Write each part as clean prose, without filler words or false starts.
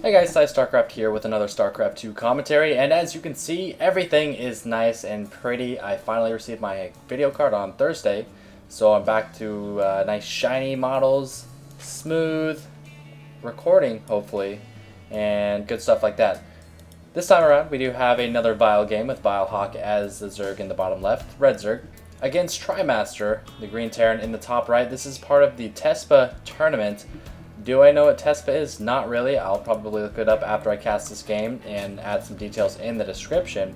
Hey guys, PsyStarcraft here with another StarCraft 2 commentary, and as you can see, everything is nice and pretty. I finally received my video card on Thursday, so I'm back to nice shiny models, smooth recording, hopefully, and good stuff like that. This time around, we do have another Vile game with vileHawk as the Zerg in the bottom left, red Zerg, against Trimaster, the green Terran in the top right. This is part of the Tespa tournament. Do I know what Tespa is? Not really. I'll probably look it up after I cast this game and add some details in the description.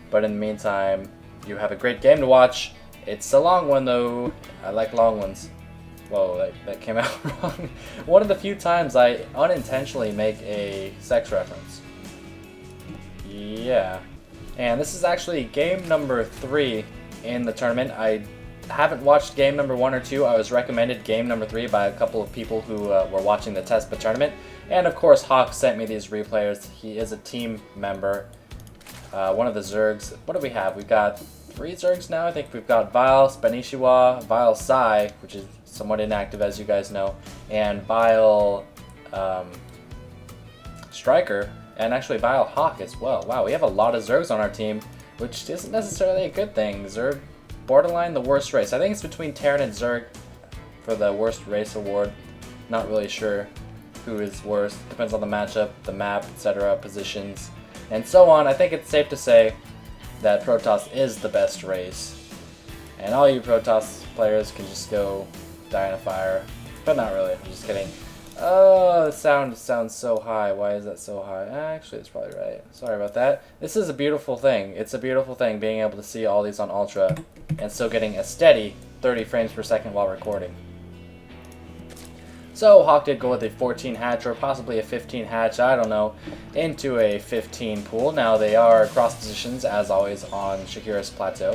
But in the meantime, you have a great game to watch. It's a long one though. I like long ones. Whoa, that came out wrong. One of the few times I unintentionally make a sex reference. Yeah. And this is actually game number 3 in the tournament. I haven't watched game number 1 or 2. I was recommended game number 3 by a couple of people who were watching the Tespa tournament. And of course, Hawk sent me these replayers. He is a team member. One of the Zergs. What do we have? We've got 3 Zergs now. I think we've got Vile, Spanishiwa, Vile Psy, which is somewhat inactive as you guys know, and Vile Striker, and actually vileHawk as well. Wow, we have a lot of Zergs on our team, which isn't necessarily a good thing. Zerg, borderline the worst race. I think it's between Terran and Zerg for the worst race award. Not really sure who is worse. Depends on the matchup, the map, etc., positions, and so on. I think it's safe to say that Protoss is the best race. And all you Protoss players can just go die in a fire. But not really, I'm just kidding. Oh, the sound sounds so high. Why is that so high? Actually, it's probably right. Sorry about that. This is a beautiful thing. It's a beautiful thing being able to see all these on Ultra and still getting a steady 30 frames per second while recording. So Hawk did go with a 14 hatch or possibly a 15 hatch, I don't know, into a 15 pool. Now they are cross positions as always on Shakira's plateau.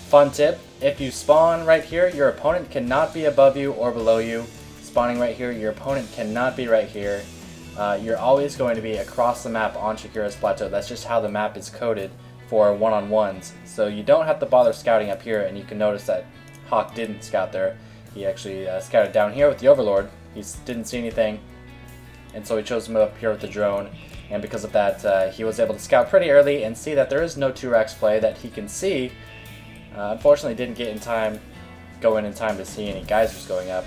Fun tip, if you spawn right here, your opponent cannot be above you or below you. Spawning right here, your opponent cannot be right here. You're always going to be across the map on Shakira's plateau. That's just how the map is coded for one-on-ones. So you don't have to bother scouting up here, and you can notice that Hawk didn't scout there. He actually scouted down here with the Overlord. He didn't see anything, and so he chose to move up here with the drone. And because of that, he was able to scout pretty early and see that there is no 2-Rex play that he can see. Unfortunately, didn't get in time, go in time to see any geysers going up.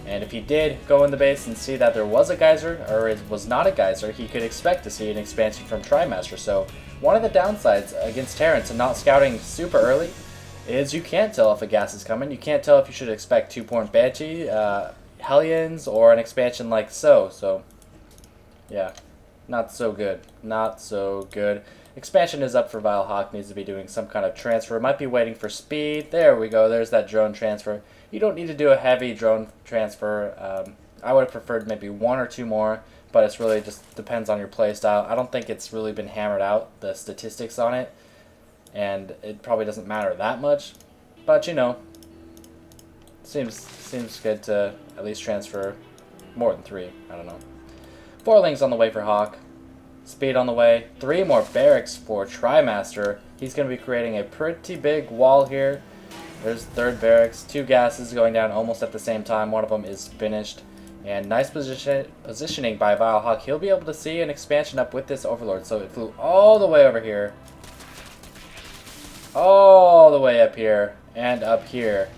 And if he did go in the base and see that there was a geyser, or it was not a geyser, he could expect to see an expansion from Trimaster. So one of the downsides against Terran to not scouting super early is you can't tell if a gas is coming. You can't tell if you should expect 2-point Banshee, Hellions, or an expansion like so. So, yeah, not so good. Not so good. Expansion is up for vileHawk, needs to be doing some kind of transfer. Might be waiting for speed. There we go, there's that drone transfer. You don't need to do a heavy drone transfer. I would have preferred maybe 1 or 2 more, but it's really just depends on your playstyle. I don't think it's really been hammered out, the statistics on it, and it probably doesn't matter that much. But you know, seems good to at least transfer more than 3. I don't know. 4 links on the way for Hawk. Speed on the way. 3 more barracks for Trimaster. He's going to be creating a pretty big wall here. There's 3rd barracks. 2 gases going down almost at the same time. One of them is finished. And nice positioning by vileHawk. He'll be able to see an expansion up with this Overlord. So it flew all the way over here. All the way up here. And up here.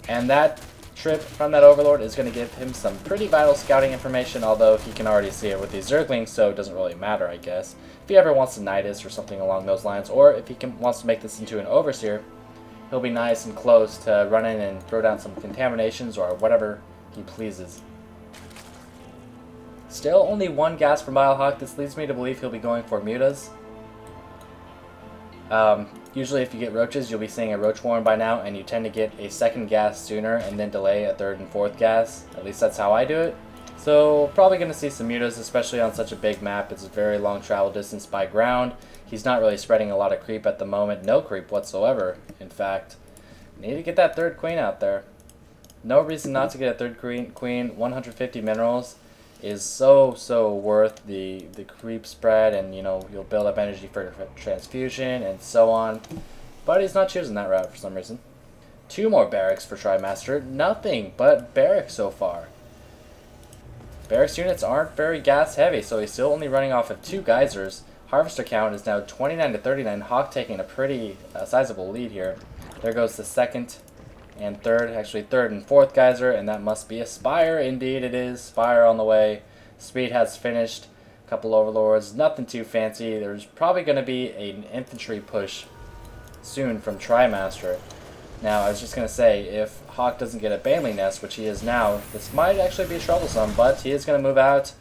And that trip from that Overlord is going to give him some pretty vital scouting information, although he can already see it with these Zerglings, so it doesn't really matter, I guess. If he ever wants to Nidus or something along those lines, or if he wants to make this into an Overseer, he'll be nice and close to run in and throw down some contaminations or whatever he pleases. Still only 1 gas from vileHawk. This leads me to believe he'll be going for Mutas. Usually if you get roaches, you'll be seeing a roach warren by now, and you tend to get a 2nd gas sooner and then delay a 3rd and 4th gas. At least that's how I do it. So probably going to see some Mutas, especially on such a big map. It's a very long travel distance by ground. He's not really spreading a lot of creep at the moment. No creep whatsoever, in fact. Need to get that 3rd queen out there. No reason not to get a 3rd queen. 150 minerals is so worth the creep spread, and you know, you'll build up energy for transfusion and so on. But he's not choosing that route for some reason. 2 more barracks for Trimaster. Nothing but barracks so far. Barracks units aren't very gas heavy, so he's still only running off of 2 geysers. Harvester count is now 29 to 39. Hawk taking a pretty sizable lead here. There goes the second and third, actually third and fourth geyser, and that must be a Spire. Indeed it is. Spire on the way. Speed has finished. A couple overlords, nothing too fancy. There's probably going to be an infantry push soon from Trimaster. Now, I was just going to say, if Hawk doesn't get a baneling nest, which he is now, this might actually be troublesome, but he is going to move out.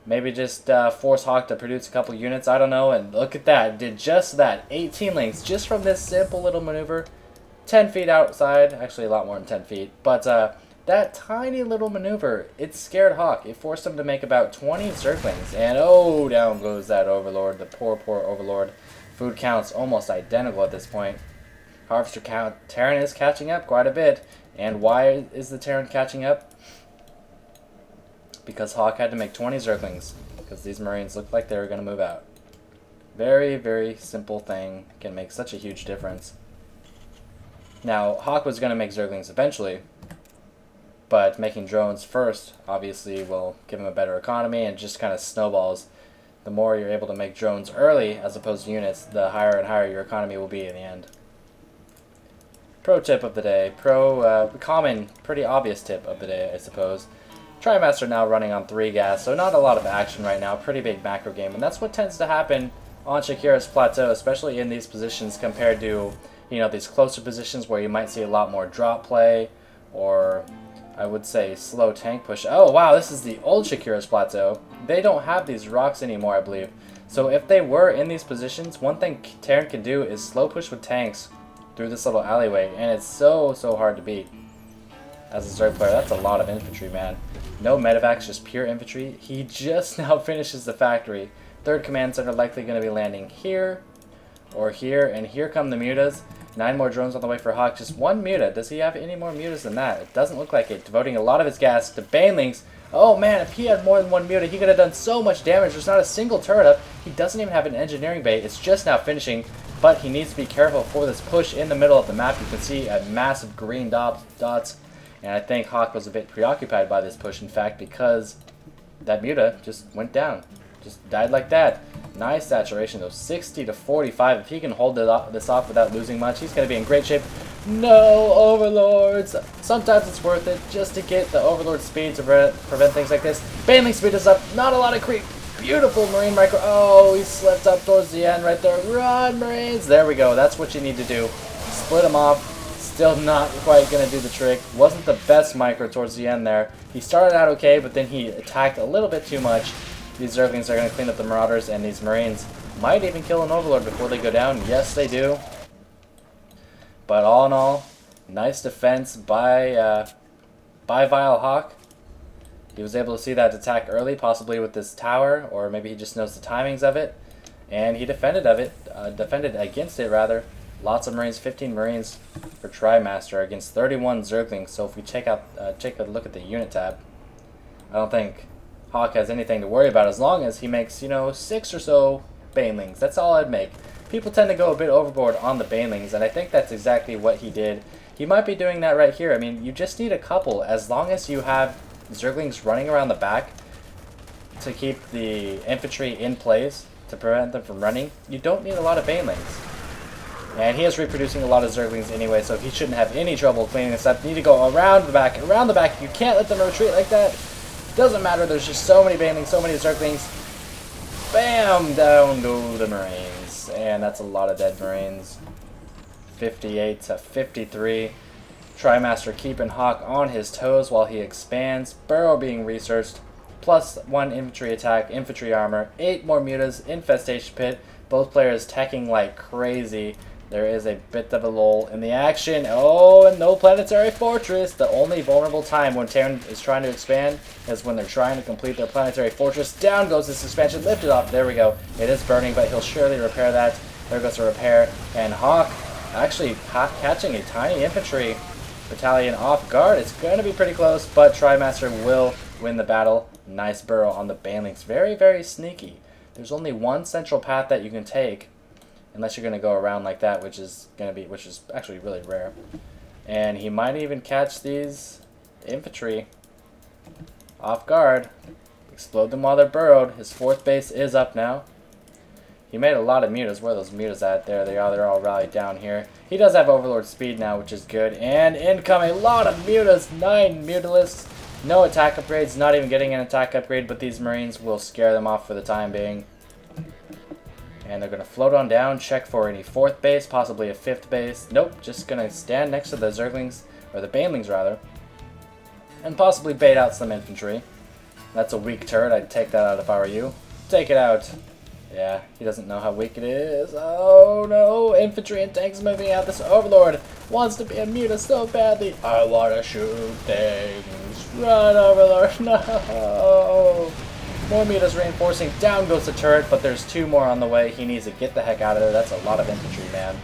Maybe just force Hawk to produce a couple units, I don't know, and look at that, did just that, 18 links, just from this simple little maneuver, 10 feet outside, actually a lot more than 10 feet, but that tiny little maneuver, it scared Hawk, it forced him to make about 20 Zerglings, and oh, down goes that Overlord, the poor Overlord. Food count's almost identical at this point. Harvester count, Terran is catching up quite a bit, and why is the Terran catching up? Because Hawk had to make 20 Zerglings, because these Marines looked like they were going to move out. Very, very simple thing, can make such a huge difference. Now, Hawk was going to make Zerglings eventually, but making drones first obviously will give him a better economy and just kind of snowballs. The more you're able to make drones early as opposed to units, the higher and higher your economy will be in the end. Pro tip of the day, common, pretty obvious tip of the day, I suppose. Trimaster now running on 3 gas, so not a lot of action right now, pretty big macro game, and that's what tends to happen on Shakira's plateau, especially in these positions compared to, you know, these closer positions where you might see a lot more drop play, or I would say slow tank push. Oh wow, this is the old Shakira's plateau. They don't have these rocks anymore, I believe. So if they were in these positions, one thing Terran can do is slow push with tanks through this little alleyway, and it's so hard to beat. As a Zerg player, that's a lot of infantry, man. No medevacs, just pure infantry. He just now finishes the factory. Third command center likely going to be landing here or here, and here come the mutas. 9 more drones on the way for Hawk. Just 1 muta. Does he have any more mutas than that? It doesn't look like it. Devoting a lot of his gas to banelings. Oh man, if he had more than 1 muta, he could have done so much damage. There's not a single turret up. He doesn't even have an engineering bay. It's just now finishing, but he needs to be careful for this push in the middle of the map. You can see a massive green dots. And I think Hawk was a bit preoccupied by this push, in fact, because that muta just went down. Just died like that. Nice saturation, though. 60 to 45. If he can hold this off without losing much, he's going to be in great shape. No Overlords! Sometimes it's worth it just to get the Overlord speed to prevent things like this. Baneling speed is up. Not a lot of creep. Beautiful Marine micro. Oh, he slipped up towards the end right there. Run, Marines! There we go. That's what you need to do. Split them off. Still not quite going to do the trick. Wasn't the best micro towards the end there. He started out okay, but then he attacked a little bit too much. These Zerglings are going to clean up the Marauders, and these Marines might even kill an Overlord before they go down. Yes, they do. But all in all, nice defense by vileHawk. He was able to see that attack early, possibly with this tower, or maybe he just knows the timings of it. And he defended against it, rather. Lots of Marines, 15 Marines for Trimaster against 31 Zerglings. So if we take a look at the unit tab, I don't think Hawk has anything to worry about as long as he makes, you know, 6 or so banelings. That's all I'd make. People tend to go a bit overboard on the banelings, and I think that's exactly what he did. He might be doing that right here. I mean, you just need a couple. As long as you have Zerglings running around the back to keep the infantry in place to prevent them from running, you don't need a lot of banelings. And he is reproducing a lot of Zerglings anyway, so he shouldn't have any trouble cleaning this up. You need to go around the back, around the back. You can't let them retreat like that. Doesn't matter, there's just so many banelings, so many Zerglings. Bam! Down go the Marines. And that's a lot of dead Marines. 58 to 53. Trimaster keeping Hawk on his toes while he expands. Burrow being researched. Plus 1 infantry attack, infantry armor. 8 more mutas, infestation pit. Both players teching like crazy. There is a bit of a lull in the action. Oh, and no planetary fortress. The only vulnerable time when Terran is trying to expand is when they're trying to complete their planetary fortress. Down goes this expansion. Lift it up. There we go. It is burning, but he'll surely repair that. There goes the repair. And Hawk actually catching a tiny infantry battalion off guard. It's going to be pretty close, but Trimaster will win the battle. Nice burrow on the banelings. Very, very sneaky. There's only one central path that you can take, unless you're going to go around like that, which is actually really rare. And he might even catch these infantry off guard. Explode them while they're burrowed. His 4th base is up now. He made a lot of mutas. Where are those mutas at? There they are. They're all rallied down here. He does have Overlord speed now, which is good. And incoming, a lot of mutas. 9 mutalisks. No attack upgrades. Not even getting an attack upgrade, but these Marines will scare them off for the time being. And they're going to float on down, check for any 4th base, possibly a 5th base. Nope, just going to stand next to the Zerglings, or the Banelings rather, and possibly bait out some infantry. That's a weak turret. I'd take that out if I were you. Take it out. Yeah, he doesn't know how weak it is. Oh no, infantry and tanks moving out. This Overlord wants to be a muta so badly. I want to shoot things. Run, Overlord. No. More mutas reinforcing. Down goes the turret, but there's 2 more on the way. He needs to get the heck out of there. That's a lot of infantry, man.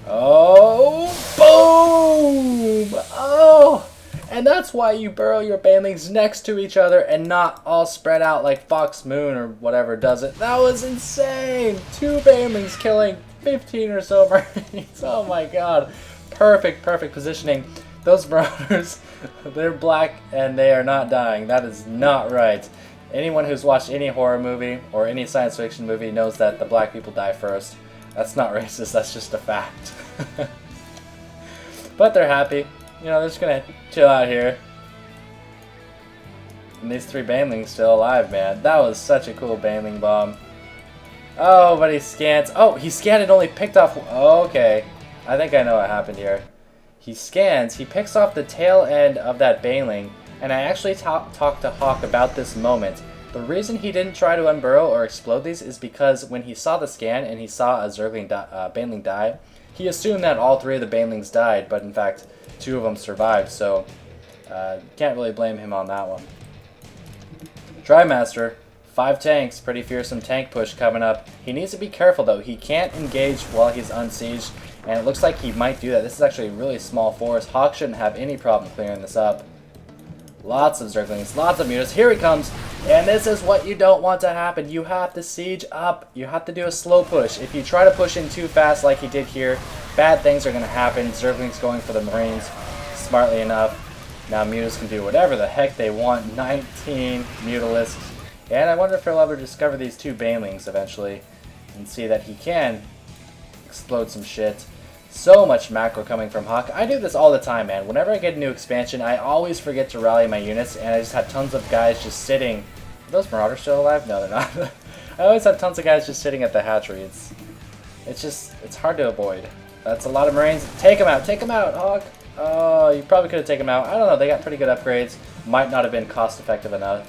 Oh, boom! Oh! And that's why you burrow your banelings next to each other and not all spread out like Fox Moon or whatever does it. That was insane! 2 banelings killing 15 or so Marines. Oh my god. Perfect, perfect positioning. Those marauders, they're black and they are not dying. That is not right. Anyone who's watched any horror movie or any science fiction movie knows that the black people die first. That's not racist, that's just a fact. But they're happy. You know, they're just gonna chill out here. And these 3 banelings still alive, man. That was such a cool baneling bomb. Oh, but he scans. Oh, he scanned and only picked off. Okay. I think I know what happened here. He scans, he picks off the tail end of that baneling, and I actually talked to Hawk about this moment. The reason he didn't try to unburrow or explode these is because when he saw the scan and he saw a Zergling baneling die, he assumed that all 3 of the banelings died, but in fact 2 of them survived, so can't really blame him on that one. Trimaster, 5 tanks, pretty fearsome tank push coming up. He needs to be careful though, he can't engage while he's unsieged, and it looks like he might do that. This is actually a really small force. Hawk shouldn't have any problem clearing this up. Lots of Zerglings, lots of mutas. Here he comes, and this is what you don't want to happen. You have to siege up. You have to do a slow push. If you try to push in too fast like he did here, bad things are going to happen. Zerglings going for the Marines, smartly enough. Now mutas can do whatever the heck they want. 19 mutalisks. And I wonder if he'll ever discover these 2 banelings eventually and see that he can explode some shit. So much macro coming from Hawk. I do this all the time, man. Whenever I get a new expansion, I always forget to rally my units, and I just have tons of guys just sitting. Are those Marauders still alive? No, they're not. I always have tons of guys just sitting at the hatchery. It's hard to avoid. That's a lot of Marines. Take them out, Hawk. Oh, you probably could have taken them out. I don't know, they got pretty good upgrades. Might not have been cost effective enough.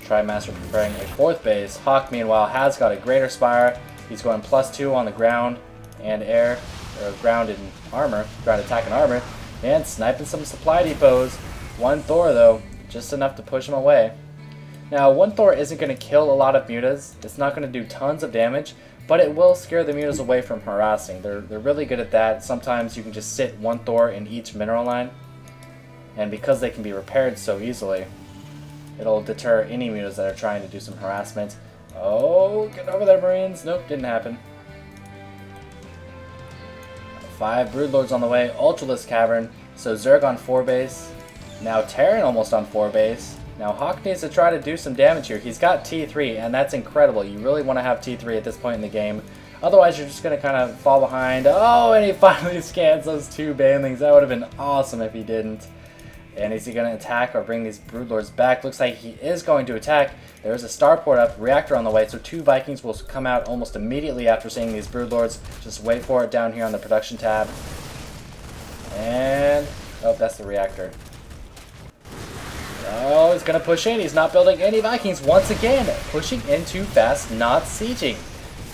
Trimaster preparing a 4th base. Hawk, meanwhile, has got a greater spire. He's going +2 on the ground and air. Ground and armor, ground attack and armor, and sniping some supply depots. 1 Thor though, just enough to push him away. Now 1 Thor isn't going to kill a lot of mutas, it's not going to do tons of damage, but it will scare the mutas away from harassing. They're really good at that. Sometimes you can just sit 1 Thor in each mineral line, and because they can be repaired so easily, it'll deter any mutas that are trying to do some harassment. Oh, get over there, Marines. Nope, didn't happen. 5 Broodlords on the way, Ultralisk Cavern, so Zerg on 4 base, now Terran almost on 4 base. Now Hawk needs to try to do some damage here. He's got T3, and that's incredible. You really want to have T3 at this point in the game. Otherwise, you're just going to kind of fall behind. Oh, and he finally scans those 2 banelings. That would have been awesome if he didn't. And is he going to attack or bring these Broodlords back? Looks like he is going to attack. There's a starport up, reactor on the way, so 2 Vikings will come out almost immediately after seeing these Broodlords. Just wait for it down here on the production tab. And, oh, that's the reactor. Oh, he's going to push in. He's not building any Vikings once again. Pushing in too fast, not sieging.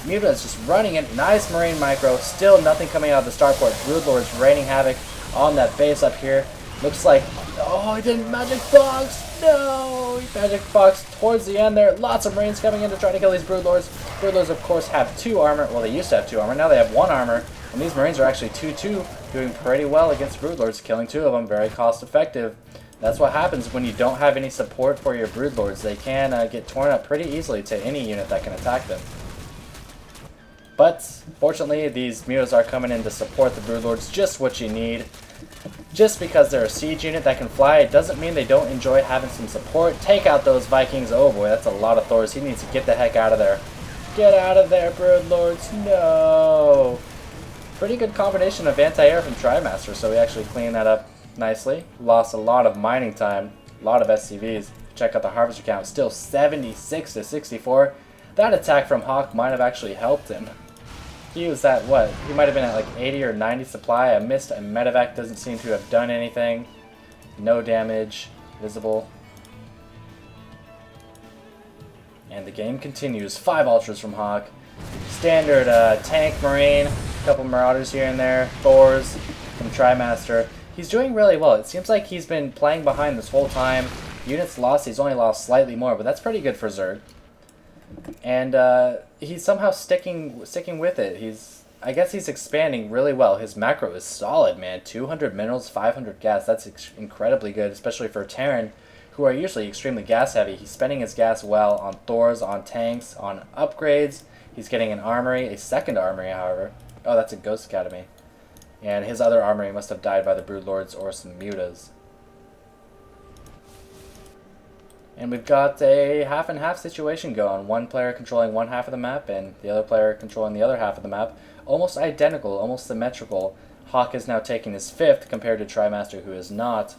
Muta is just running in. Nice Marine micro. Still nothing coming out of the starport. Broodlords raining havoc on that base up here. Looks like, oh, he didn't magic box. No, he magic box towards the end there. Lots of Marines coming in to try to kill these Broodlords. Broodlords, of course, have 2 armor. Well, they used to have 2 armor. Now they have 1 armor. And these Marines are actually 2-2, doing pretty well against Broodlords, killing 2 of them. Very cost effective. That's what happens when you don't have any support for your Broodlords. They can get torn up pretty easily to any unit that can attack them. But, fortunately, these mutas are coming in to support the Broodlords, just what you need. Just because they're a siege unit that can fly, it doesn't mean they don't enjoy having some support. Take out those Vikings. Oh boy, that's a lot of Thors. He needs to get the heck out of there. Get out of there, Brood Lords. No. Pretty good combination of anti-air from Trimaster, so we actually cleaned that up nicely. Lost a lot of mining time, a lot of SCVs. Check out the harvester count, still 76 to 64. That attack from Hawk might have actually helped him. He was at what? He might have been at like 80 or 90 supply. I missed a medevac, doesn't seem to have done anything. No damage visible. And the game continues. 5 ultras from Hawk. Standard tank marine, a couple marauders here and there, Thors from Trimaster. He's doing really well. It seems like he's been playing behind this whole time. Units lost, he's only lost slightly more, but that's pretty good for Zerg. And he's somehow sticking with it. I guess he's expanding really well. His macro is solid, man. 200 minerals, 500 gas. That's incredibly good, especially for Terran, who are usually extremely gas heavy. He's spending his gas well on Thors, on tanks, on upgrades. He's getting an armory, a second armory, however. Oh, that's a Ghost Academy. And his other armory must have died by the Broodlords or some mutas. And we've got a half and half situation going. One player controlling one half of the map and the other player controlling the other half of the map. Almost identical, almost symmetrical. Hawk is now taking his 5th compared to Trimaster, who is not.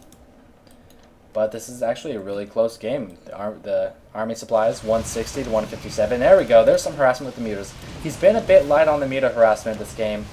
But this is actually a really close game. The army supplies 160 to 157. There we go. There's some harassment with the mutas. He's been a bit light on the muta harassment this game.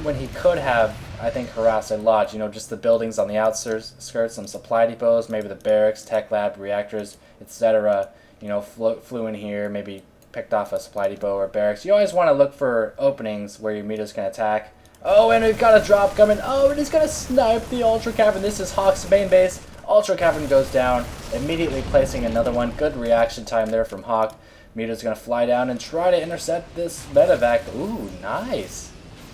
When he could have, I think, harassed a lot. You know, just the buildings on the outskirts, some supply depots, maybe the barracks, tech lab, reactors, etc. You know, flew in here, maybe picked off a supply depot or barracks. You always want to look for openings where your mutas can attack. Oh, and we've got a drop coming. Oh, and he's going to snipe the Ultra Cavern. This is Hawk's main base. Ultra Cavern goes down, immediately placing another one. Good reaction time there from Hawk. Muta's going to fly down and try to intercept this medevac. Ooh, nice.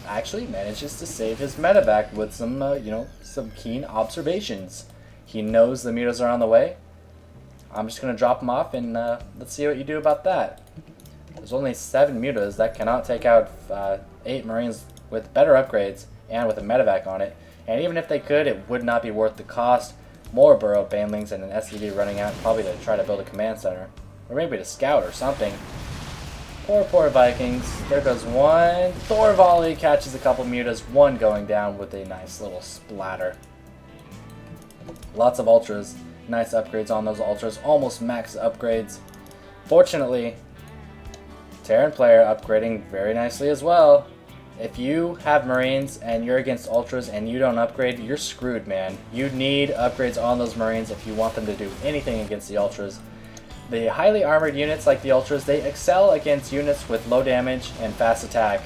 Actually manages to save his medevac with some, you know, some keen observations. He knows the mutas are on the way. I'm just going to drop them off and let's see what you do about that. There's only 7 mutas that cannot take out 8 marines with better upgrades and with a medevac on it. And even if they could, it would not be worth the cost. More Burrowed banelings and an SCV running out, probably to try to build a command center. Or maybe to scout or something. Poor Vikings. There goes one. Thor volley catches a couple mutas. One going down with a nice little splatter. Lots of ultras. Nice upgrades on those ultras. Almost max upgrades. Fortunately, Terran player upgrading very nicely as well. If you have Marines and you're against Ultras and you don't upgrade, you're screwed, man. You need upgrades on those Marines if you want them to do anything against the Ultras. The highly armored units like the Ultras, they excel against units with low damage and fast attack.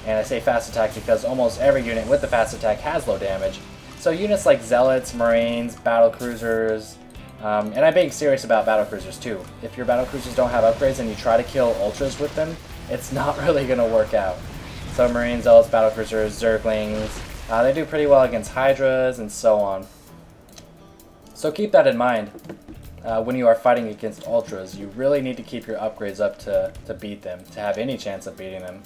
And I say fast attack because almost every unit with the fast attack has low damage. So units like Zealots, Marines, Battle Cruisers, and I'm being serious about Battle Cruisers too. If your Battle Cruisers don't have upgrades and you try to kill Ultras with them, it's not really going to work out. So Marines, Zealots, Battle Cruisers, Zerglings, they do pretty well against Hydras and so on. So keep that in mind when you are fighting against Ultras. You really need to keep your upgrades up to beat them, to have any chance of beating them.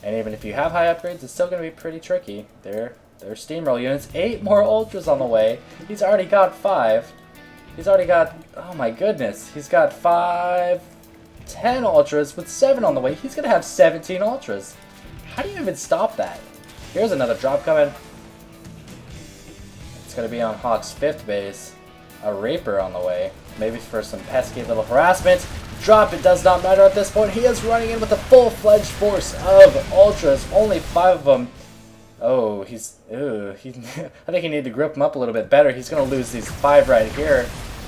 And even if you have high upgrades, it's still going to be pretty tricky. They're steamroll units. 8 more Ultras on the way. He's already got 5. He's already got, oh my goodness, he's got 5, 10 Ultras with 7 on the way. He's going to have 17 Ultras. How do you even stop that? Here's another drop coming. It's going to be on Hawk's 5th base. A Raper on the way. Maybe for some pesky little harassment. Drop, it does not matter at this point. He is running in with a full-fledged force of Ultras. Only 5 of them. Oh, I think you need to grip him up a little bit better. He's going to lose these 5 right here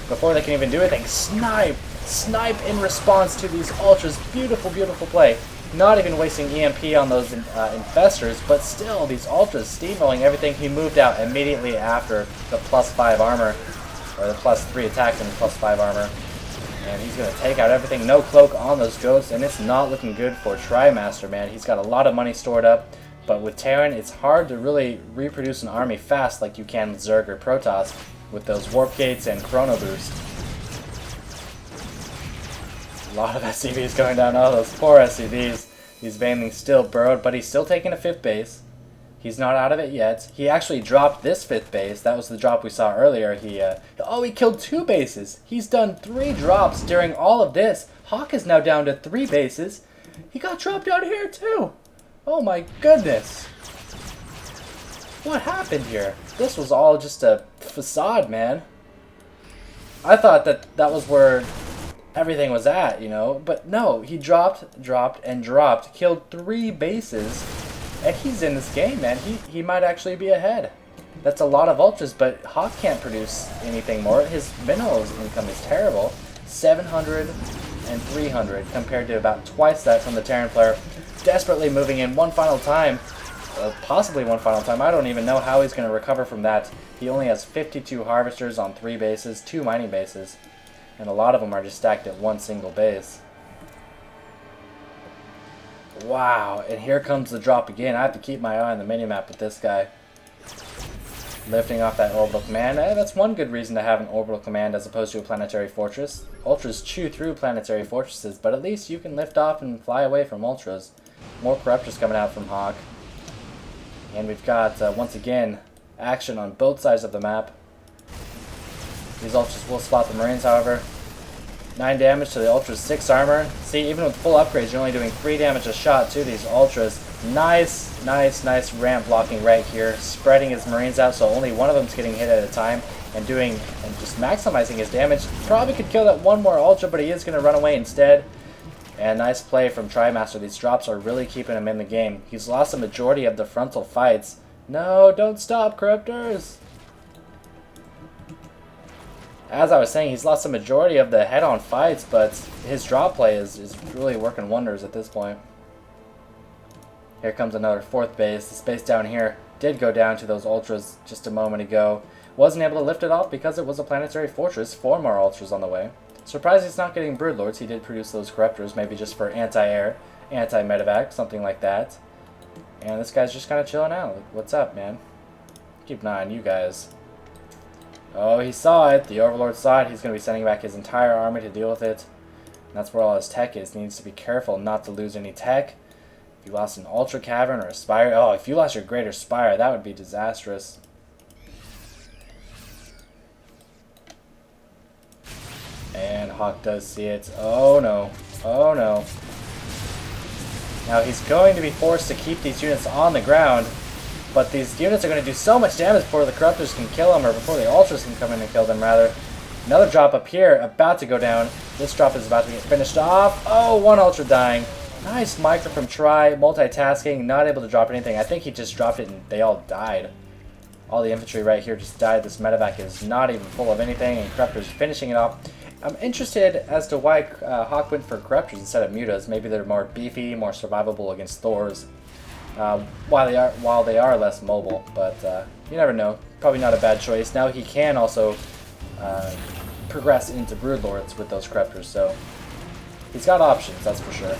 before they can even do anything. Snipe! Snipe in response to these Ultras. Beautiful, beautiful play. Not even wasting EMP on those infestors, but still, these Ultras steamrolling everything. He moved out immediately after the +5 armor, or the +3 attack and the +5 armor. And he's going to take out everything. No cloak on those ghosts, and it's not looking good for Trimaster, man. He's got a lot of money stored up, but with Terran, it's hard to really reproduce an army fast like you can with Zerg or Protoss with those Warp Gates and Chrono Boost. A lot of SCVs going down. Oh, those poor SCVs. These banelings still burrowed, but he's still taking a 5th base. He's not out of it yet. He actually dropped this 5th base. That was the drop we saw earlier. He killed 2 bases. He's done 3 drops during all of this. Hawk is now down to 3 bases. He got dropped down here too. Oh my goodness. What happened here? This was all just a facade, man. I thought that was where everything was at, you know. But no, he dropped, and dropped. Killed 3 bases. And he's in this game, man. He might actually be ahead. That's a lot of ultras, but Hawk can't produce anything more. His minerals income is terrible. 700 and 300 compared to about twice that from the Terran player. Desperately moving in one final time. Possibly one final time. I don't even know how he's going to recover from that. He only has 52 harvesters on 3 bases, 2 mining bases. And a lot of them are just stacked at one single base. Wow, and here comes the drop again. I have to keep my eye on the minimap with this guy. Lifting off that orbital command. That's one good reason to have an orbital command as opposed to a planetary fortress. Ultras chew through planetary fortresses, but at least you can lift off and fly away from ultras. More corruptors coming out from Hawk. And we've got, once again, action on both sides of the map. These ultras will spot the Marines, however. 9 damage to the ultras, 6 armor. See, even with full upgrades, you're only doing 3 damage a shot to these ultras. Nice ramp blocking right here, spreading his Marines out so only one of them's getting hit at a time, and just maximizing his damage. Probably could kill that one more ultra, but he is going to run away instead. And nice play from Trimaster. These drops are really keeping him in the game. He's lost a majority of the frontal fights. No, don't stop, Corruptors! As I was saying, he's lost a majority of the head-on fights, but his drop play is really working wonders at this point. Here comes another 4th base. This base down here did go down to those ultras just a moment ago. Wasn't able to lift it off because it was a planetary fortress. 4 more ultras on the way. Surprised he's not getting broodlords. He did produce those corruptors, maybe just for anti-air, anti-medevac, something like that. And this guy's just kind of chilling out. Like, what's up, man? Keep an eye on you guys. Oh, he saw it. The Overlord saw it. He's going to be sending back his entire army to deal with it. And that's where all his tech is. He needs to be careful not to lose any tech. If you lost an Ultra Cavern or a Spire... Oh, if you lost your Greater Spire, that would be disastrous. And Hawk does see it. Oh, no. Oh, no. Now, he's going to be forced to keep these units on the ground. But these units are going to do so much damage before the Corruptors can kill them, or before the Ultras can come in and kill them, rather. Another drop up here, about to go down. This drop is about to get finished off. Oh, 1 Ultra dying. Nice micro from Tri, multitasking, not able to drop anything. I think he just dropped it and they all died. All the infantry right here just died. This medevac is not even full of anything, and Corruptors finishing it off. I'm interested as to why Hawk went for Corruptors instead of Mutas. Maybe they're more beefy, more survivable against Thors. While they are less mobile, but you never know. Probably not a bad choice. Now he can also progress into Broodlords with those Corruptors, so he's got options, that's for sure.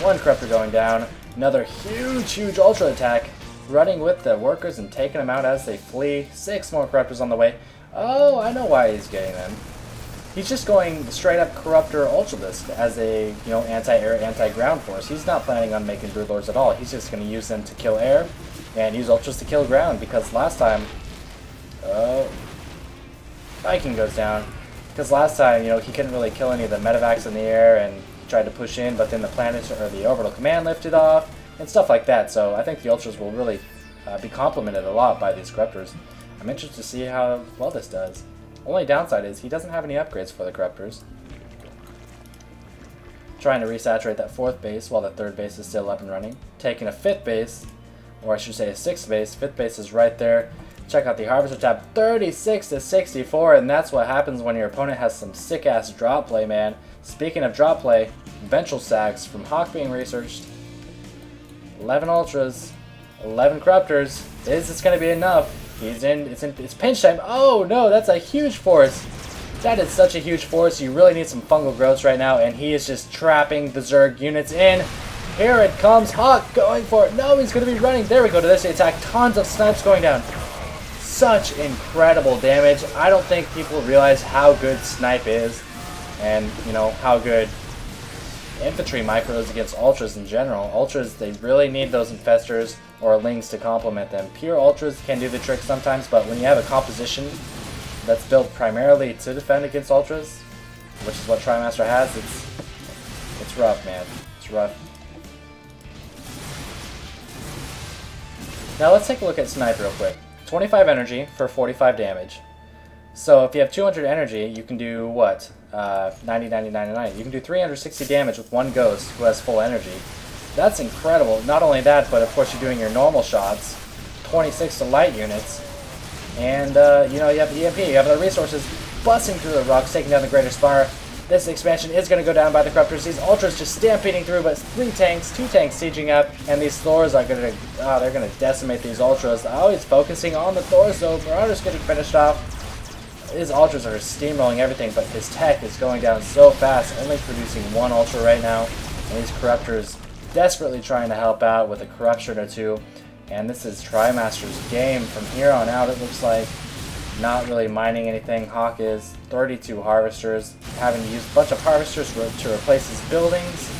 1 Corruptor going down, another huge Ultra attack, running with the workers and taking them out as they flee. 6 more Corruptors on the way. Oh, I know why he's getting them. He's just going straight up Corruptor Ultralisk as a, anti-air, anti-ground force. He's not planning on making Broodlords at all. He's just going to use them to kill air and use Ultras to kill ground, because last time... Oh... Viking goes down. Because last time, he couldn't really kill any of the medevacs in the air and tried to push in, but then the the orbital command lifted off and stuff like that. So I think the Ultras will really be complemented a lot by these Corruptors. I'm interested to see how well this does. Only downside is he doesn't have any upgrades for the Corruptors. Trying to resaturate that 4th base while the 3rd base is still up and running. Taking a 5th base, or I should say a 6th base. 5th base is right there. Check out the Harvester tab, 36 to 64, and that's what happens when your opponent has some sick-ass drop play, man. Speaking of drop play, Ventral Sags from Hawk being researched. 11 Ultras, 11 Corruptors. Is this going to be enough? It's pinch time. Oh no, that's a huge force. That is such a huge force. You really need some fungal growths right now, and he is just trapping the Zerg units in. Here it comes. Hawk going for it. No, he's going to be running. There we go to this attack. Tons of snipes going down. Such incredible damage. I don't think people realize how good snipe is, and how good infantry micros against ultras in general. Ultras, they really need those infestors. or Lings to complement them. Pure Ultras can do the trick sometimes, but when you have a composition that's built primarily to defend against Ultras, which is what Trimaster has, it's rough, man. It's rough. Now let's take a look at Snipe real quick. 25 energy for 45 damage. So if you have 200 energy, you can do what? 90, 90, 90, 90. You can do 360 damage with one ghost who has full energy. That's incredible. Not only that, but of course you're doing your normal shots. 26 to light units. And, you know, you have the EMP. You have the resources busting through the rocks, taking down the Greater Spire. This expansion is going to go down by the Corruptors. These Ultras just stampeding through, but 3 tanks, 2 tanks sieging up, and these Thors are going to, they're going to decimate these Ultras. Always focusing on the Thors, though. Marauder's getting finished off. His Ultras are steamrolling everything, but his tech is going down so fast, only producing 1 Ultra right now. And these Corruptors desperately trying to help out with a Corruption or 2. And this is Trimaster's game. From here on out, it looks like not really mining anything. Hawk is 32 Harvesters, having to use a bunch of Harvesters to replace his buildings.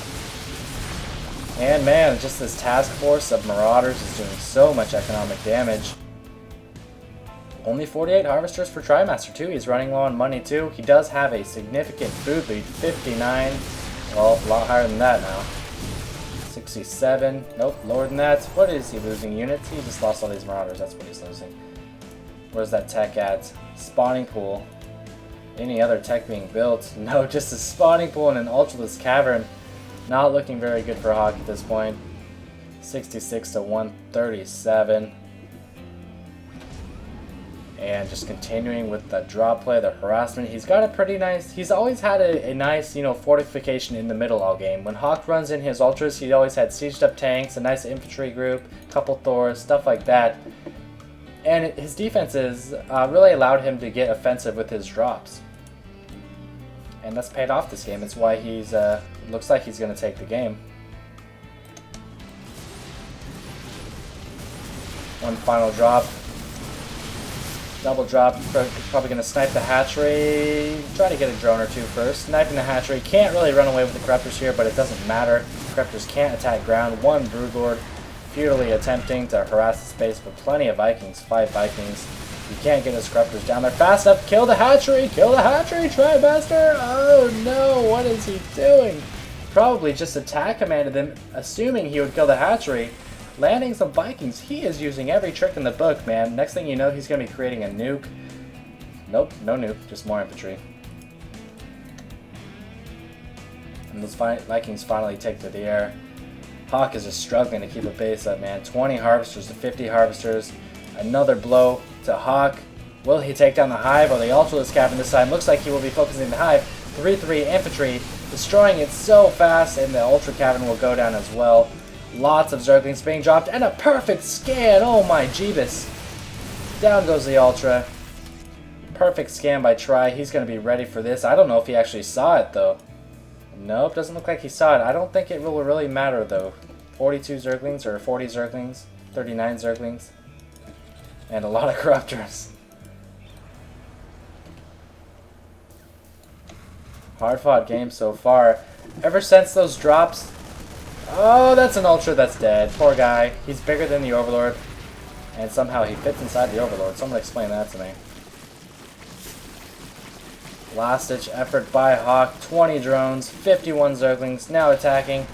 And man, just this task force of Marauders is doing so much economic damage. Only 48 Harvesters for Trimaster too. He's running low on money too. He does have a significant food lead, 59. Well, a lot higher than that now. 67. Nope, lower than that. What is he losing? Units? He just lost all these Marauders. That's what he's losing. Where's that tech at? Spawning pool. Any other tech being built? No, just a spawning pool in an Ultralisk cavern. Not looking very good for Hawk at this point. 66 to 137. And just continuing with the drop play, the harassment. He's got a pretty nice, he's always had a nice, you know, fortification in the middle all game. When Hawk runs in his Ultras, he always had sieged up tanks, a nice infantry group, couple Thors, stuff like that. And his defenses really allowed him to get offensive with his drops. And that's paid off this game. It's why he's, looks like he's going to take the game. One final drop. Double drop, probably going to snipe the hatchery. Try to get a drone or 2 first. Sniping the hatchery. Can't really run away with the Corruptors here, but it doesn't matter. Corruptors can't attack ground. 1 Broodlord futilely attempting to harass the space, but plenty of Vikings. 5 Vikings. You can't get his Corruptors down there fast enough. Kill the hatchery! Kill the hatchery, Trimaster! Oh no, what is he doing? Probably just attack commanded them, assuming he would kill the hatchery. Landing some Vikings. He is using every trick in the book, man. Next thing you know, he's going to be creating a nuke. Nope, no nuke, just more infantry. And those Vikings finally take to the air. Hawk is just struggling to keep a base up, man. 20 Harvesters to 50 Harvesters. Another blow to Hawk. Will he take down the Hive or the Ultralisk Cavern this time? Looks like he will be focusing the Hive. 3-3 infantry, destroying it so fast, and the Ultra Cavern will go down as well. Lots of Zerglings being dropped, and a perfect scan! Oh my Jeebus! Down goes the Ultra. Perfect scan by Tri. He's going to be ready for this. I don't know if he actually saw it, though. Nope, doesn't look like he saw it. I don't think it will really matter, though. 42 Zerglings, or 40 Zerglings. 39 Zerglings. And a lot of Corruptors. Hard-fought game so far. Ever since those drops... Oh, that's an Ultra that's dead. Poor guy. He's bigger than the Overlord. And somehow he fits inside the Overlord. Someone explain that to me. Last-ditch effort by Hawk. 20 drones, 51 Zerglings, now attacking.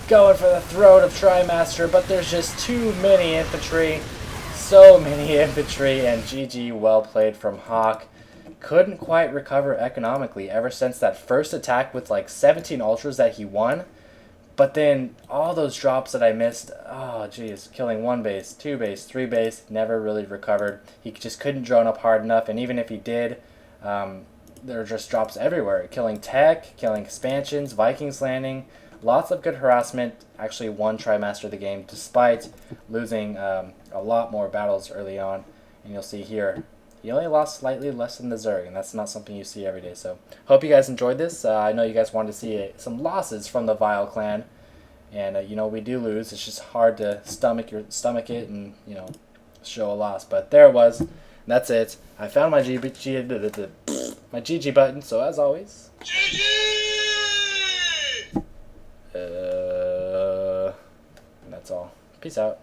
Going for the throat of Trimaster, but there's just too many infantry. So many infantry, and GG, well played from Hawk. Couldn't quite recover economically ever since that first attack with like 17 Ultras that he won. But then all those drops that I missed, oh geez, killing 1 base, 2 base, 3 base, never really recovered. He just couldn't drone up hard enough, and even if he did, there were just drops everywhere. Killing tech, killing expansions, Vikings landing, lots of good harassment. Actually won Trimaster the game despite losing a lot more battles early on. And you'll see here, he only lost slightly less than the Zerg, and that's not something you see every day. So, hope you guys enjoyed this. I know you guys wanted to see some losses from the Vile clan, and you know we do lose. It's just hard to stomach it and you know show a loss. But there it was. And that's it. I found my GG button. So as always, GG. And that's all. Peace out.